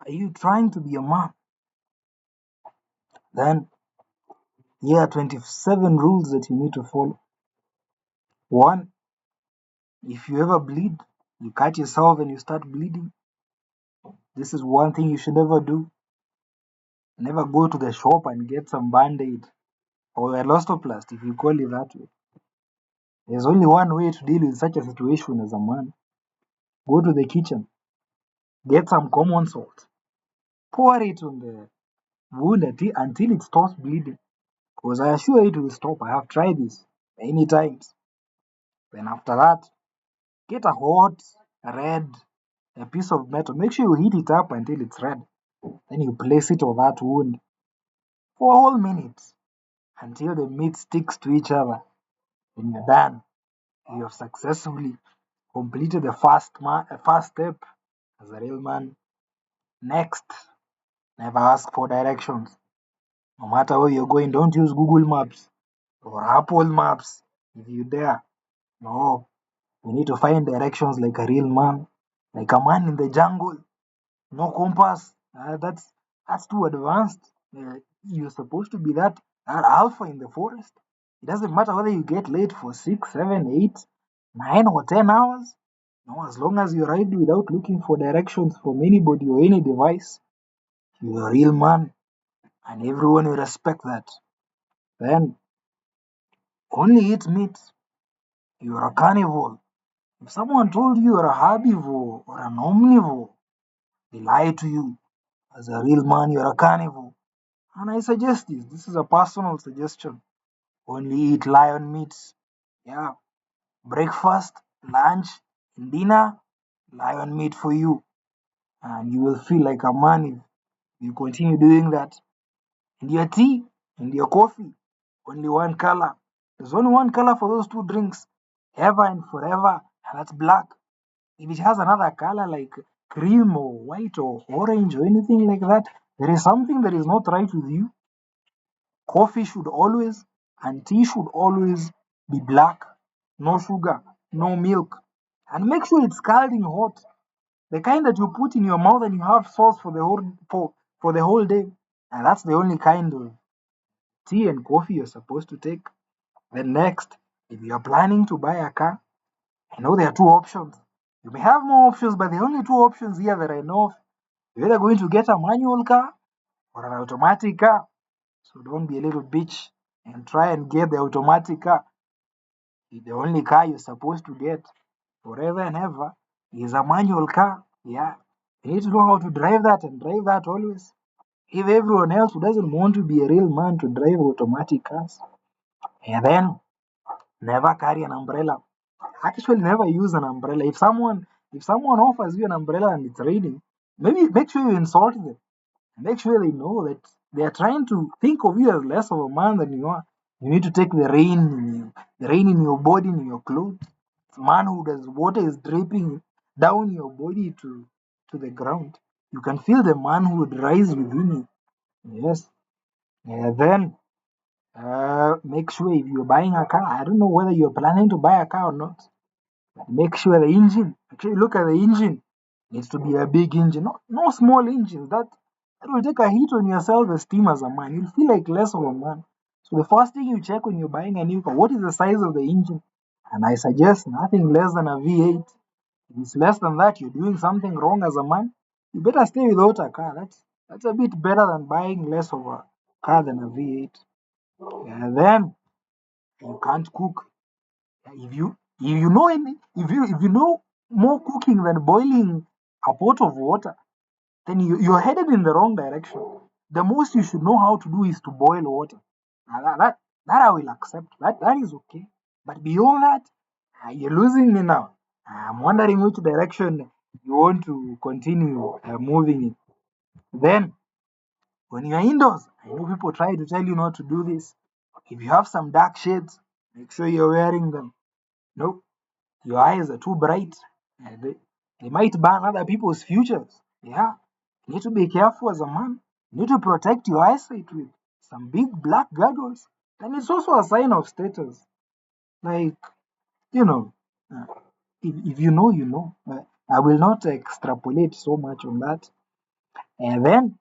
Are you trying to be a man? Then here are 27 rules that you need to follow. One, if you ever bleed, you cut yourself and you start bleeding, this is one thing you should never do. Never go to the shop and get some band-aid or elastoplast, if you call it that way. There's only one way to deal with such a situation as a man. Go to the kitchen, get some common salt, pour it on the wound until it stops bleeding. Because I assure you it will stop. I have tried this many times. Then after that, get a hot, red, a piece of metal. Make sure you heat it up until it's red. Then you place it on that wound for a whole minute until the meat sticks to each other. When you're done, you have successfully completed the first step as a real man. Next, never ask for directions. No matter where you're going, don't use Google Maps or Apple Maps if you dare. No, you need to find directions like a real man, like a man in the jungle. No compass. That's too advanced. You're supposed to be that alpha in the forest. It doesn't matter whether you get late for 6, 7, 8, 9, or 10 hours. No, as long as you ride without looking for directions from anybody or any device, you're a real man, and everyone will respect that. Then only eat meat. You're a carnivore. If someone told you you're a herbivore or an omnivore, they lie to you. As a real man, you're a carnivore. And I suggest this. This is a personal suggestion. Only eat lion meats. Yeah. Breakfast, lunch, and dinner, lion meat for you. And you will feel like a man if you continue doing that. And your tea and your coffee, only one color. There's only one color for those two drinks, ever and forever, and that's black. If it has another color like cream or white or orange or anything like that, there is something that is not right with you. Coffee should always and tea should always be black, no sugar, no milk. And make sure it's scalding hot. The kind that you put in your mouth and you have sauce for the whole day. And that's the only kind of tea and coffee you're supposed to take. Then next, if you're planning to buy a car, I know there are two options. You may have more options, but the only two options here that I know of, you're either going to get a manual car or an automatic car. So don't be a little bitch and try and get the automatic car. The only car you're supposed to get forever and ever is a manual car. Yeah. You need to know how to drive that and drive that always. If everyone else who doesn't want to be a real man to drive automatic cars, and then never carry an umbrella. Actually, never use an umbrella. If someone offers you an umbrella and it's raining, maybe make sure you insult them. Make sure they know that they are trying to think of you as less of a man than you are. You need to take the rain in your body, in your clothes. Manhood as water is dripping down your body to the ground. You can feel the manhood rise within you. Yes. And then make sure if you're buying a car, I don't know whether you're planning to buy a car or not. Make sure you look at the engine. Needs to be a big engine, no small engines. That will take a hit on your self-esteem as a man. You'll feel like less of a man. So the first thing you check when you're buying a new car, what is the size of the engine? And I suggest nothing less than a V8. If it's less than that, you're doing something wrong as a man. You better stay without a car. That's a bit better than buying less of a car than a V8. And then you can't cook. If you know more cooking than boiling a pot of water, then you're headed in the wrong direction. The most you should know how to do is to boil water. Now that I will accept. That is okay. But beyond that, you're losing me now. I'm wondering which direction you want to continue moving in. Then, when you're indoors, I know people try to tell you not to do this. If you have some dark shades, make sure you're wearing them. No, your eyes are too bright. They might burn other people's futures. Yeah. You need to be careful as a man. You need to protect your eyesight with some big black goggles. And it's also a sign of status. Like, you know, uh, if you know, you know. I will not extrapolate so much on that. And then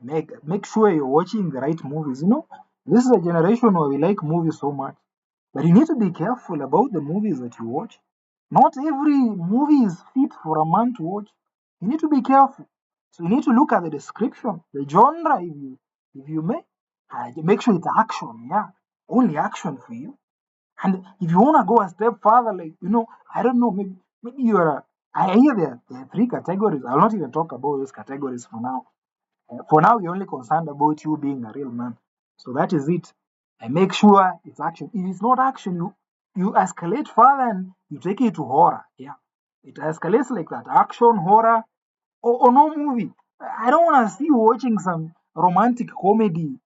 make sure you're watching the right movies. This is a generation where we like movies so much, but you need to be careful about the movies that you watch. Not every movie is fit for a man to watch. You need to be careful. So you need to look at the description, the genre, if you may. Make sure it's action, yeah, only action for you. And if you wanna go a step further, like I don't know, maybe you're a. I hear there are three categories. I'll not even talk about those categories for now. For now, you're only concerned about you being a real man. So that is it. And make sure it's action. If it's not action, you escalate further and you take it to horror. Yeah. It escalates like that. Action, horror, or no movie. I don't want to see you watching some romantic comedy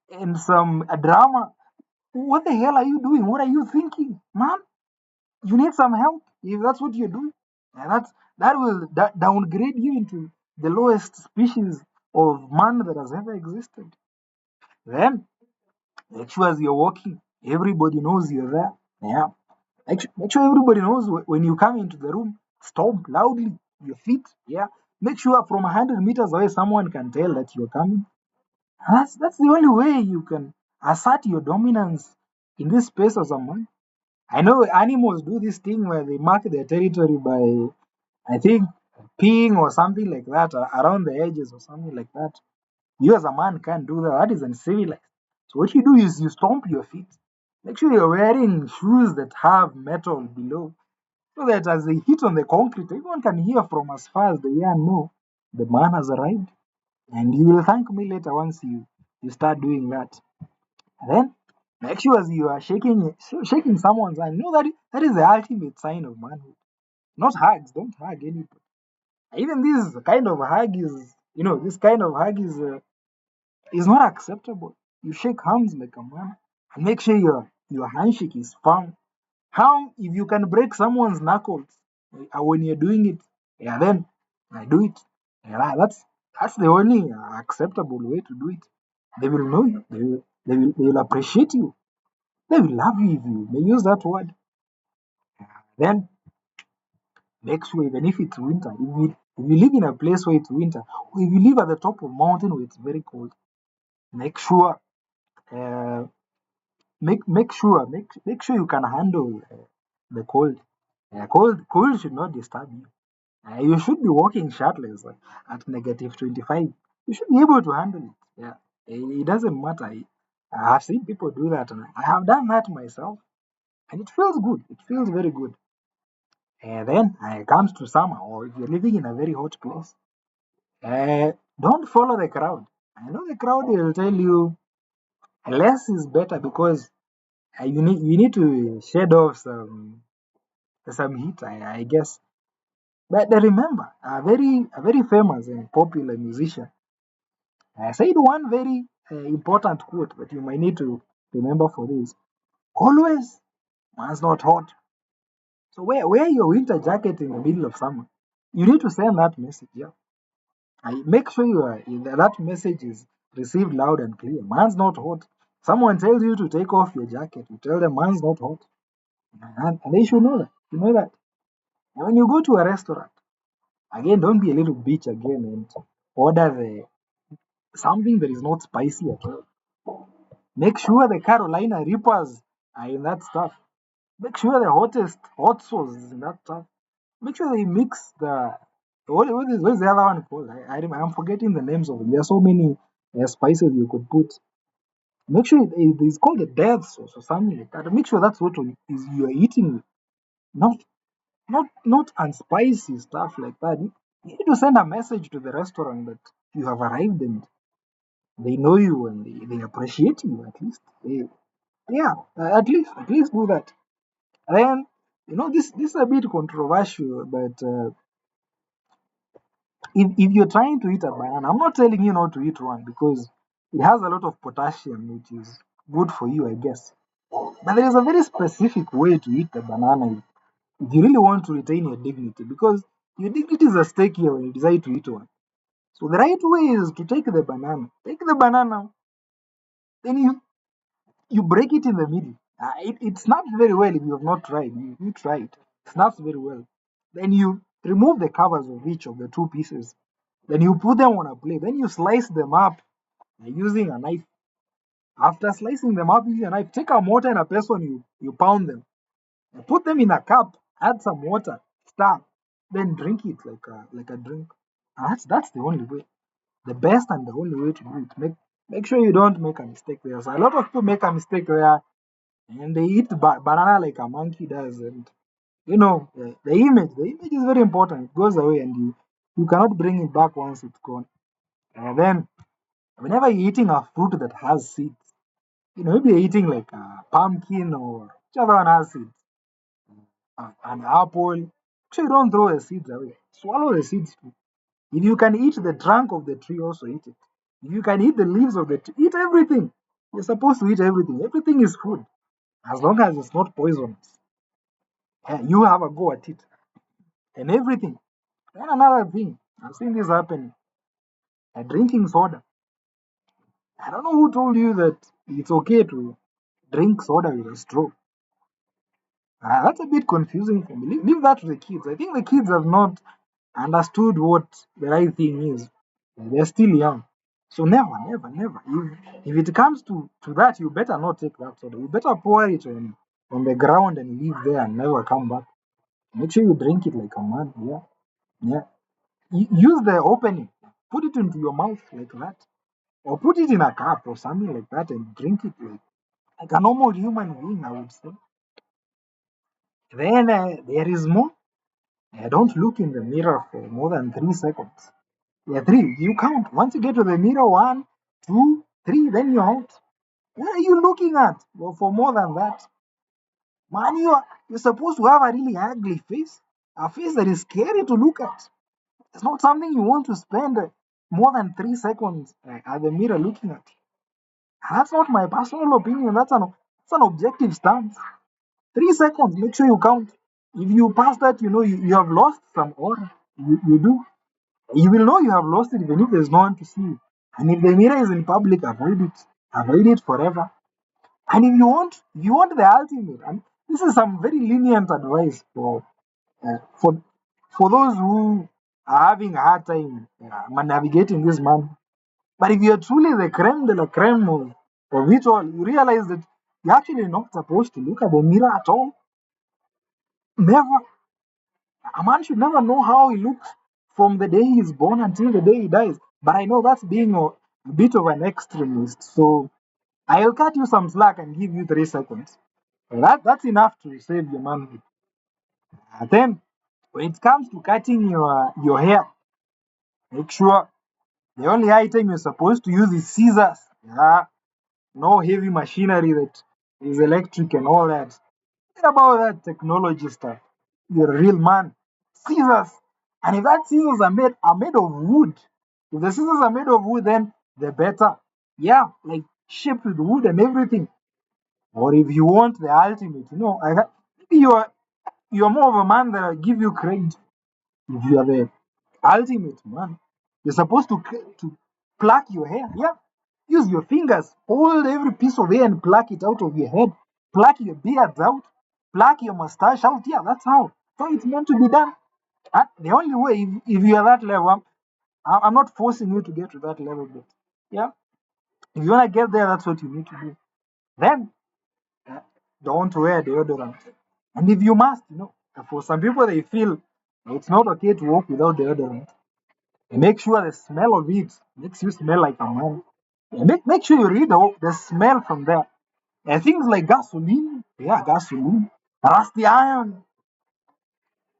and some drama. What the hell are you doing? What are you thinking? Man, you need some help if that's what you're doing. And that will downgrade you into the lowest species of man that has ever existed. Then make sure as you're walking, everybody knows you're there. Yeah. Make sure everybody knows when you come into the room, stomp loudly your feet. Yeah. Make sure from 100 meters away someone can tell that you're coming. And that's the only way you can assert your dominance in this space as a man. I know animals do this thing where they mark their territory by, I think, peeing or something like that around the edges or something like that. You as a man can't do that. That is uncivilized. So what you do is you stomp your feet. Make sure you're wearing shoes that have metal below, so that as they hit on the concrete, everyone can hear from as far as the ear know the man has arrived. And you will thank me later once you start doing that. And then make sure as you are shaking someone's hand, know that is the ultimate sign of manhood. Not hugs. Don't hug anybody. Even this kind of hug this kind of hug is not acceptable. You shake hands like a man and make sure your handshake is firm. How if you can break someone's knuckles when you're doing it, yeah, then I do it. Yeah, that's the only acceptable way to do it. They will know you. They will appreciate you. They will love you if you may use that word. Then make sure even if it's winter, if you live in a place where it's winter, or if you live at the top of a mountain where it's very cold, make sure uh, make sure you can handle the cold. Cold should not disturb you. You should be walking shirtless at negative 25. You should be able to handle it. Yeah, it doesn't matter. I have seen people do that, and I have done that myself, and it feels good. It feels very good. And then it comes to summer, or if you're living in a very hot place, don't follow the crowd. I know the crowd will tell you less is better because you need to shed off some heat, I guess. But remember, a very famous and popular musician said one very important quote that you might need to remember for this. Always man's not hot. So wear your winter jacket in the middle of summer. You need to send that message. Yeah. Make sure that message is received loud and clear. Man's not hot. Someone tells you to take off your jacket. You tell them man's not hot. And they should know that. You know that. And when you go to a restaurant, again, don't be a little bitch again and order something that is not spicy at all. Make sure the Carolina Reapers are in that stuff. Make sure the hottest hot sauce is in that stuff. Make sure they mix what is the other one called? I'm forgetting the names of them. There are so many spices you could put. Make sure it's called a death sauce or something like that. Make sure that's what is you are eating. Not not unspicy stuff like that. You need to send a message to the restaurant that you have arrived and they know you and they appreciate you at least. Yeah, at least do that. Then this is a bit controversial, but if you're trying to eat a banana, I'm not telling you not to eat one because it has a lot of potassium, which is good for you, I guess. But there is a very specific way to eat the banana if you really want to retain your dignity, because your dignity is at stake here when you decide to eat one. So the right way is to take the banana. Take the banana, then you break it in the middle. It snaps very well if you have not tried. You try it. It snaps very well. Then you remove the covers of each of the two pieces. Then you put them on a plate. Then you slice them up using a knife. After slicing them up using a knife, take a mortar and a pestle, you pound them. Put them in a cup, add some water, stir, then drink it like a drink. And that's the only way. The best and the only way to do it. Make sure you don't make a mistake there. So a lot of people make a mistake there and they eat banana like a monkey does. And the image is very important. It goes away and you cannot bring it back once it's gone. And then whenever you're eating a fruit that has seeds, maybe you're eating like a pumpkin or which other one has seeds, an apple. Make sure you don't throw the seeds away. Swallow the seeds too. If you can eat the trunk of the tree, also eat it. If you can eat the leaves of the tree, eat everything. You're supposed to eat everything. Everything is food, as long as it's not poisonous. You have a go at it. And everything. Then another thing, I've seen this happen. Drinking soda. I don't know who told you that it's okay to drink soda with a straw. That's a bit confusing for me. Leave that to the kids. I think the kids have not understood what the right thing is. They're still young. So never, never, never. If it comes to that, you better not take that soda. You better pour it on the ground and leave there and never come back. Make sure you drink it like a man. Yeah. Yeah. Use the opening. Put it into your mouth like that. Or put it in a cup or something like that and drink it like a normal human being, I would say. Then there is more. Don't look in the mirror for more than 3 seconds. Yeah, three. You count. Once you get to the mirror, one, two, three, then you're out. What are you looking at? Well, for more than that, man, you're supposed to have a really ugly face, a face that is scary to look at. It's not something you want to spend more than 3 seconds at the mirror looking at. That's not my personal opinion. That's an objective stance. 3 seconds. Make sure you count. If you pass that, you have lost some aura. You do. You will know you have lost it even if there's no one to see you. And if the mirror is in public, avoid it. Avoid it forever. And if you want the ultimate, and this is some very lenient advice uh, for for those who are having a hard time navigating this man. But if you're truly the creme de la creme of it all, you realize that you're actually not supposed to look at the mirror at all. Never. A man should never know how he looks from the day he's born until the day he dies. But I know that's being a bit of an extremist. So I'll cut you some slack and give you 3 seconds. That's enough to save your manhood. Then, when it comes to cutting your hair, make sure the only item you're supposed to use is scissors. Yeah, no heavy machinery that is electric and all that. Forget about that technology stuff. You're a real man. Scissors. And if that scissors are made of wood, if the scissors are made of wood, then the better. Yeah, like shaped with wood and everything. Or if you want the ultimate, maybe you're more of a man that I give you credit. If you are the ultimate man, you're supposed to pluck your hair. Yeah, use your fingers, hold every piece of hair and pluck it out of your head. Pluck your beards out. Pluck your mustache out. Yeah, that's how it's meant to be done. The only way, if you are that level, I'm not forcing you to get to that level, but yeah, if you want to get there, that's what you need to do. Then uh, don't wear deodorant. And if you must, for some people they feel it's not okay to walk without deodorant. And make sure the smell of it makes you smell like a man. And make sure you read the smell from there. And things like gasoline, yeah, gasoline, rusty iron,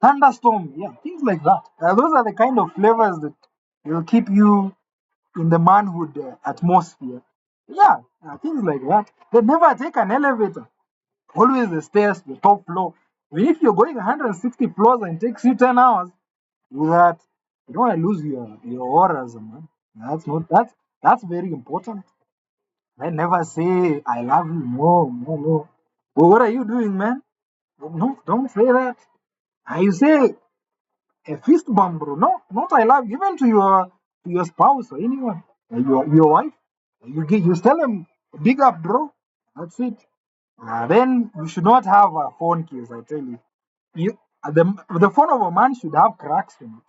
thunderstorm, yeah, things like that. Those are the kind of flavors that will keep you in the manhood atmosphere. Yeah, things like that. They never take an elevator. Always the stairs, the top floor. Even if you're going 160 floors and it takes you 10 hours, do that. You don't want to lose your aura as a man. That's very important. I never say I love you. No, no, no. Well, what are you doing, man? No, don't say that. You say a fist bump, bro. No, not I love you. Even to your spouse or anyone, your wife. You tell them big up, bro. That's it. Then you should not have a phone case. I tell you, the phone of a man should have cracks in it.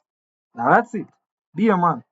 Now that's it. Be a man.